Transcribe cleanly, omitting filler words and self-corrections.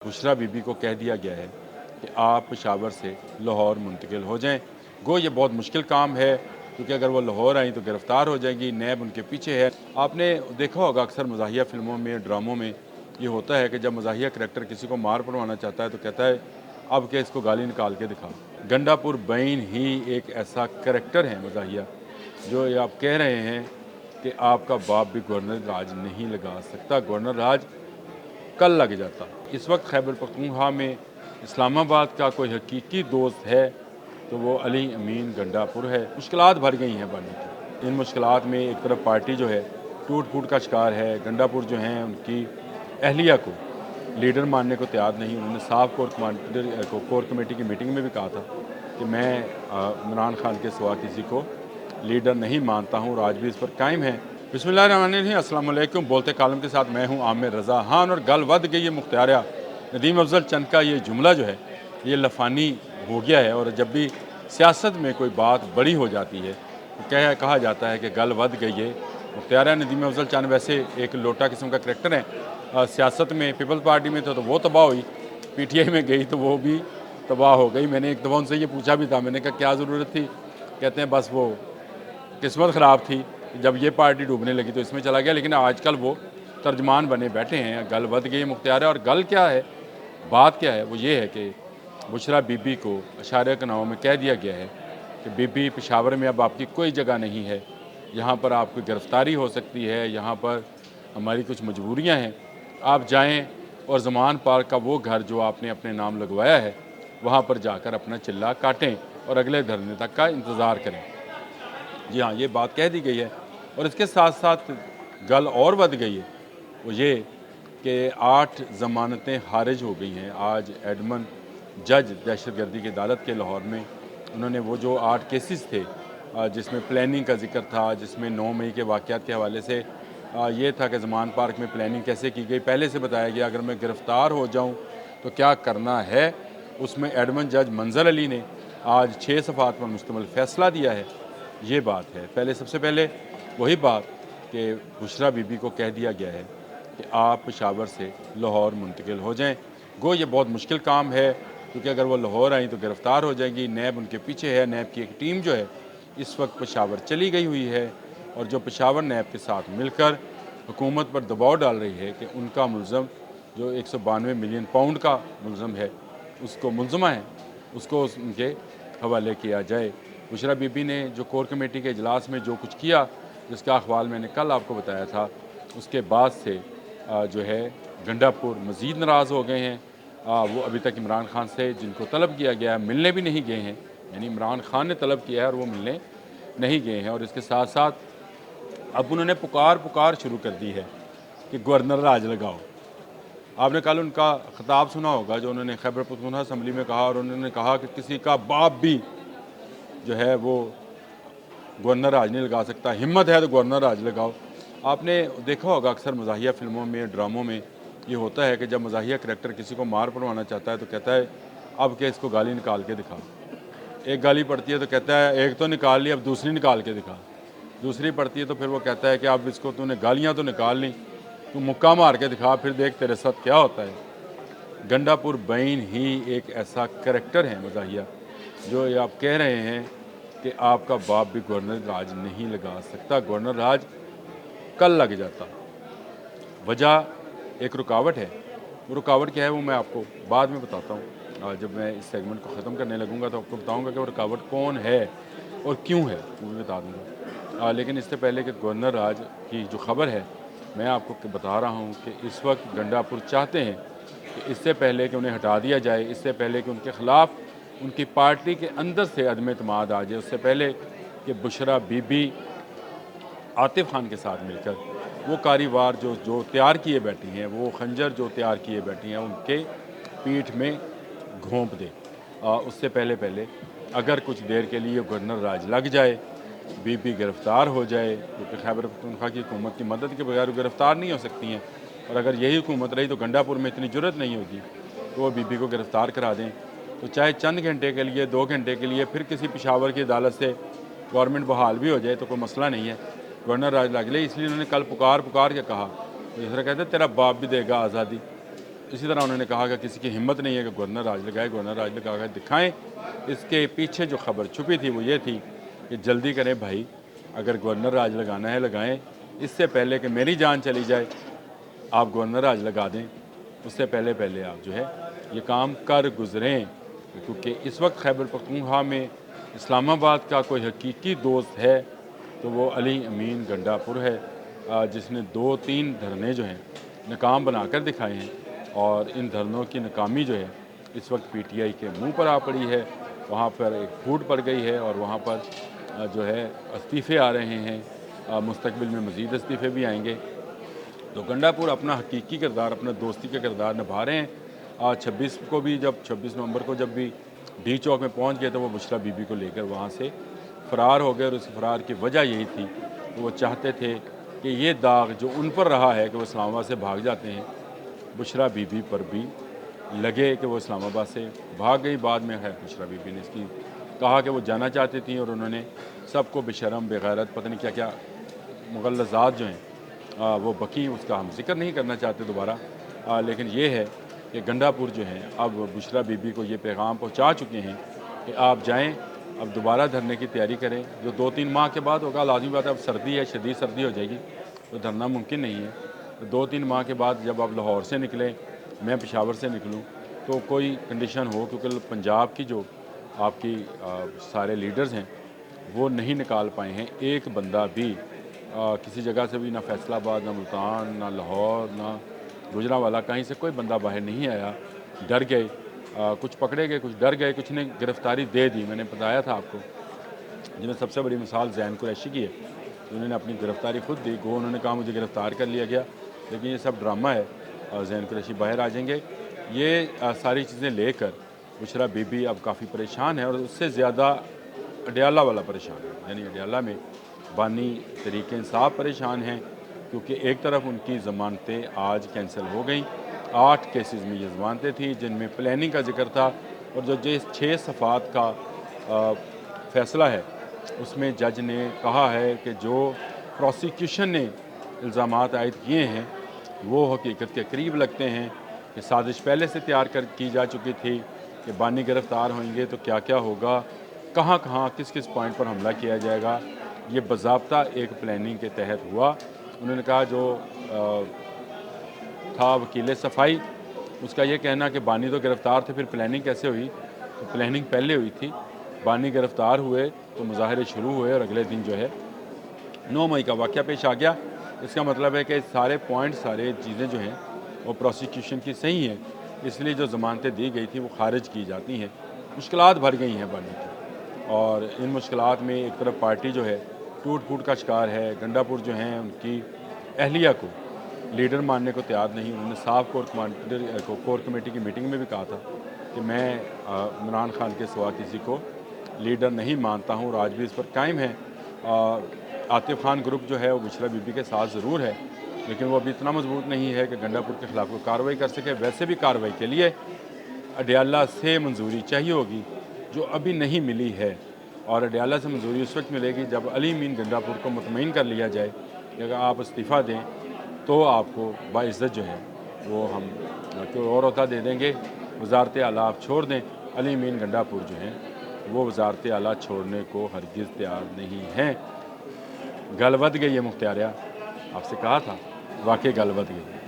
बुशरा बीबी को कह दिया गया है कि आप पेशावर से लाहौर मुंतकिल हो जाएं। गो ये बहुत मुश्किल काम है क्योंकि अगर वो लाहौर आई तो गिरफ़्तार हो जाएंगी, नैब उनके पीछे है। आपने देखा होगा अक्सर मज़ाहिया फ़िल्मों में, ड्रामों में ये होता है कि जब मज़ाहिया करैक्टर किसी को मार पड़वाना चाहता है तो कहता है अब के इसको गाली निकाल के दिखा। गंडापुर बईन ही एक ऐसा करैक्टर है मज़ाहिया, जो ये आप कह रहे हैं कि आपका बाप भी गवर्नर राज नहीं लगा सकता, गवर्नर राज कल लग जाता। इस वक्त खैबर पख्तूनख्वा में इस्लामाबाद का कोई हकीकी दोस्त है तो वो अली अमीन गंडापुर है। मुश्किलात भर गई हैं बानी की। इन मुश्किलात में एक तरफ पार्टी जो है टूट फूट का शिकार है। गंडापुर जो हैं उनकी अहलिया को लीडर मानने को तैयार नहीं। उन्होंने साफ कोर कमेटी की मीटिंग में भी कहा था कि मैं इमरान खान के सिवा किसी को लीडर नहीं मानता हूँ और आज भी इस पर कायम है। बिस्मिल्लाहिर्रहमानिर्रहीम, अस्सलाम वालेकुम। बोलते कालम के साथ मैं हूँ आमिर रज़ा खान और गल वध गई है मुख्तारिया। नदीम अफजल चंद का ये जुमला जो है ये लफानी हो गया है और जब भी सियासत में कोई बात बड़ी हो जाती है तो कहा जाता है कि गल वध गई है मुख्तारिया। नदीम अफजल चंद वैसे एक लोटा किस्म का करैक्टर है। सियासत में पीपल्स पार्टी में तो वो तबाह हुई, PTI में गई तो वो भी तबाह हो गई। मैंने एक दफ़ा उनसे ये पूछा भी था, मैंने कहा क्या ज़रूरत थी, कहते हैं बस वो किस्मत ख़राब थी, जब ये पार्टी डूबने लगी तो इसमें चला गया। लेकिन आजकल वो तर्जमान बने बैठे हैं। गल वध गई मुख्तार है और गल क्या है, बात क्या है, वो ये है कि बुशरा बीबी को अशारे के नामों में कह दिया गया है कि बीबी पेशावर में अब आपकी कोई जगह नहीं है, यहाँ पर आपकी गिरफ़्तारी हो सकती है, यहाँ पर हमारी कुछ मजबूरियाँ हैं, आप जाएँ और ज़मान पार्क का वो घर जो आपने अपने नाम लगवाया है वहाँ पर जाकर अपना चिल्ला काटें और अगले धरने तक का इंतज़ार करें। जी हाँ, ये बात कह दी गई है और इसके साथ साथ गल और बढ़ गई है, वो ये कि 8 ज़मानतें खारिज हो गई हैं। आज एडमन जज दहशतगर्दी की अदालत के लाहौर में उन्होंने वो जो 8 केसेस थे जिसमें प्लानिंग का जिक्र था, जिसमें 9 मई के वाक़यात के हवाले से ये था कि ज़मान पार्क में प्लानिंग कैसे की गई, पहले से बताया गया अगर मैं गिरफ़्तार हो जाऊँ तो क्या करना है। उसमें एडमन जज मंजर अली ने आज 6 सफ़ात पर मुश्तमिल फ़ैसला दिया है। ये बात है। पहले सबसे पहले वही बात कि बुशरा बीबी को कह दिया गया है कि आप पेशावर से लाहौर मुंतकिल हो जाएं। गो ये बहुत मुश्किल काम है क्योंकि अगर वो लाहौर आई तो गिरफ़्तार हो जाएंगी, नैब उनके पीछे है। नैब की एक टीम जो है इस वक्त पेशावर चली गई हुई है और जो पेशावर नैब के साथ मिलकर हुकूमत पर दबाव डाल रही है कि उनका मुलज़म जो 192 मिलियन पाउंड का मुलज़म है, उसको मुलज़मा है, उसको उनके हवाले किया जाए। बुशरा बीबी ने जो कोर कमेटी के इजलास में जो कुछ किया, जिसका अहवाल मैंने कल आपको बताया था, उसके बाद से जो है गंडापुर मज़ीद नाराज़ हो गए हैं। वो अभी तक इमरान खान से जिनको तलब किया गया है मिलने भी नहीं गए हैं, यानी इमरान खान ने तलब किया है और वो मिलने नहीं गए हैं। और इसके साथ साथ अब उन्होंने पुकार शुरू कर दी है कि गवर्नर राज लगाओ। आपने कल उनका ख़िताब सुना होगा जो उन्होंने खैबर पख्तूनख्वा असम्बली में कहा और उन्होंने कहा कि किसी का बाप भी जो है वो गवर्नर राज नहीं लगा सकता, हिम्मत है तो गवर्नर राज लगाओ। आपने देखा होगा अक्सर मज़ाहिया फ़िल्मों में, ड्रामों में ये होता है कि जब मज़ाहिया करैक्टर किसी को मार पड़वाना चाहता है तो कहता है अब के इसको गाली निकाल के दिखा। एक गाली पड़ती है तो कहता है एक तो निकाल ली, अब दूसरी निकाल के दिखा। दूसरी पड़ती है तो फिर वो कहता है कि अब इसको तूने गालियाँ तो निकाल ली, तू मुक्का मार के दिखा, फिर देख तेरे साथ क्या होता है। गंडापुर बईन ही एक ऐसा करैक्टर है मज़ाहिया, जो ये आप कह रहे हैं कि आपका बाप भी गवर्नर राज नहीं लगा सकता, गवर्नर राज कल लग जाता। वजह एक रुकावट है, वो रुकावट क्या है वो मैं आपको बाद में बताता हूँ। जब मैं इस सेगमेंट को ख़त्म करने लगूँगा तो आपको बताऊँगा कि वो रुकावट कौन है और क्यों है, वो भी बता दूँगा। लेकिन इससे पहले कि गवर्नर राज की जो ख़बर है मैं आपको बता रहा हूँ कि इस वक्त गंडापुर चाहते हैं कि इससे पहले कि उन्हें हटा दिया जाए, इससे पहले कि उनके ख़िलाफ़ उनकी पार्टी के अंदर से अदम एतमाद आ जाए, उससे पहले कि बुशरा बीबी आतिफ़ खान के साथ मिलकर वो कारीवार जो तैयार किए बैठी हैं, वो खंजर जो तैयार किए बैठी हैं उनके पीठ में घोंप दे। उससे पहले अगर कुछ देर के लिए गवर्नर राज लग जाए, बीबी गिरफ़्तार हो जाए, क्योंकि खैबर पख्तूनख्वा की हुकूमत की मदद के बगैर गिरफ़्तार नहीं हो सकती हैं, और अगर यही हुकूमत रही तो गंडापुर में इतनी जुर्रत नहीं होगी तो वो बीबी को गिरफ़्तार करा दें। तो चाहे चंद घंटे के लिए, 2 घंटे के लिए फिर किसी पेशावर की अदालत से गवर्नमेंट बहाल भी हो जाए तो कोई मसला नहीं है, गवर्नर राज लग ले। इसलिए उन्होंने कल पुकार के कहा, तो दूसरा कहते तेरा बाप भी देगा आज़ादी, इसी तरह उन्होंने कहा कि किसी की हिम्मत नहीं है कि गवर्नर राज लगाए। गवर्नर राज लगा कर दिखाएँ। इसके पीछे जो खबर छुपी थी वो ये थी कि जल्दी करें भाई, अगर गवर्नर राज लगाना है लगाएँ, इससे पहले कि मेरी जान चली जाए आप गवर्नर राज लगा दें, उससे पहले पहले आप जो है ये काम कर गुज़रें। क्योंकि इस वक्त खैबर पख्तूनख्वा में इस्लामाबाद का कोई हकीकी दोस्त है तो वो अली अमीन गंडापुर है, जिसने 2-3 धरने जो हैं नाकाम बनाकर दिखाए हैं। और इन धरनों की नाकामी जो है इस वक्त पीटीआई के मुंह पर आ पड़ी है। वहाँ पर एक फूट पड़ गई है और वहाँ पर जो है इस्तीफ़े आ रहे हैं, मुस्तकबिल में मज़ीद इस्तीफ़े भी आएंगे। तो गंडापुर अपना हकीकी किरदार, अपना दोस्ती का किरदार निभा रहे हैं। 26 नवंबर को जब भी डी चौक में पहुंच गए तो वो बुशरा बीबी को लेकर वहां से फ़रार हो गए। और उस फ़रार की वजह यही थी कि वो चाहते थे कि ये दाग जो उन पर रहा है कि वो इस्लामाबाद से भाग जाते हैं, बुशरा बीबी पर भी लगे कि वो इस्लामाबाद से भाग गई। बाद में है बुशरा बीबी ने इसकी कहा कि वो जाना चाहती थी और उन्होंने सबको बेशरम बेगैरत पता नहीं क्या क्या मुग़ल्लज़ात जो हैं वो बकी, उसका हम जिक्र नहीं करना चाहते दोबारा। लेकिन ये है कि गंडापुर जो हैं अब बुशरा बीबी को ये पैगाम पहुंचा चुके हैं कि आप जाएं, अब दोबारा धरने की तैयारी करें। जो 2-3 माह के बाद होगा, लाजमी बात है, अब सर्दी है, शदीद सर्दी हो जाएगी तो धरना मुमकिन नहीं है। तो 2-3 माह के बाद जब आप लाहौर से निकलें, मैं पेशावर से निकलूँ, तो कोई कंडीशन हो, क्योंकि पंजाब की जो आपकी सारे लीडर्स हैं वो नहीं निकाल पाए हैं एक बंदा भी, किसी जगह से भी, ना फैसलाबाद, ना मुल्तान, ना लाहौर, ना गुजरांवाला, कहीं से कोई बंदा बाहर नहीं आया। डर गए, कुछ पकड़े गए, कुछ डर गए, कुछ ने गिरफ्तारी दे दी। मैंने बताया था आपको, जिन्हें सबसे बड़ी मिसाल ज़ैन कुरैशी की है, उन्होंने अपनी गिरफ्तारी खुद दी। गो उन्होंने कहा मुझे गिरफ़्तार कर लिया गया, लेकिन ये सब ड्रामा है। ज़ैन कुरैशी बाहर आ जाएंगे। ये सारी चीज़ें लेकर बुशरा बीबी अब काफ़ी परेशान है और उससे ज़्यादा अडियाला वाला परेशान है। यानी अडियाला में बानी तहरीक इंसाफ परेशान हैं, क्योंकि एक तरफ उनकी ज़मानतें आज कैंसिल हो गई। 8 केसेस में ये ज़मानतें थी जिनमें प्लानिंग का जिक्र था, और जो 6 सफ़ात का फ़ैसला है उसमें जज ने कहा है कि जो प्रोसिक्यूशन ने इल्ज़ामात आयद किए हैं वो हकीकत के करीब लगते हैं, कि साजिश पहले से तैयार की जा चुकी थी कि बानी गिरफ़्तार होंगे तो क्या क्या होगा, कहाँ कहाँ किस किस पॉइंट पर हमला किया जाएगा। ये बाज़ाब्ता एक प्लानिंग के तहत हुआ। उन्होंने कहा जो था वकील सफाई, उसका ये कहना कि बानी तो गिरफ़्तार थे, फिर प्लानिंग कैसे हुई? तो प्लानिंग पहले हुई थी, बानी गिरफ़्तार हुए तो मुज़ाहरे शुरू हुए और अगले दिन जो है 9 मई का वाक़या पेश आ गया। इसका मतलब है कि सारे पॉइंट, सारे चीज़ें जो हैं वो प्रोसिक्यूशन की सही हैं, इसलिए जो ज़मानतें दी गई थी वो खारिज की जाती हैं। मुश्किलात भर गई हैं बानी की, और इन मुश्किलात में एक तरफ पार्टी जो है टूट फूट का शिकार है। गंडापुर जो हैं उनकी अहलिया को लीडर मानने को तैयार नहीं। उन्होंने साफ कोर कमेटी की मीटिंग में भी कहा था कि मैं इमरान खान के सिवा किसी को लीडर नहीं मानता हूँ, और आज भी इस पर कायम है। आतिफ खान ग्रुप जो है वो बुशरा बीबी के साथ ज़रूर है, लेकिन वो अभी इतना मजबूत नहीं है कि गंडापुर के ख़िलाफ़ कोई कार्रवाई कर सके। वैसे भी कार्रवाई के लिए अडियाला से मंजूरी चाहिए होगी, जो अभी नहीं मिली है। और अडियाला से मंजूरी उस वक्त मिलेगी जब अली अमीन गंडापुर को मुतमईन कर लिया जाए कि अगर आप इस्तीफ़ा दें तो आपको बाइज़्ज़त जो है वो हम कोई और अहदा दे देंगे, वज़ारत आला आप छोड़ दें। अली अमीन गंडापुर जो हैं वो वज़ारत आला छोड़ने को हरगिज़ तैयार नहीं हैं। गल बध गई है मुख्तारिया, आपसे कहा था, वाकई गल बध गई।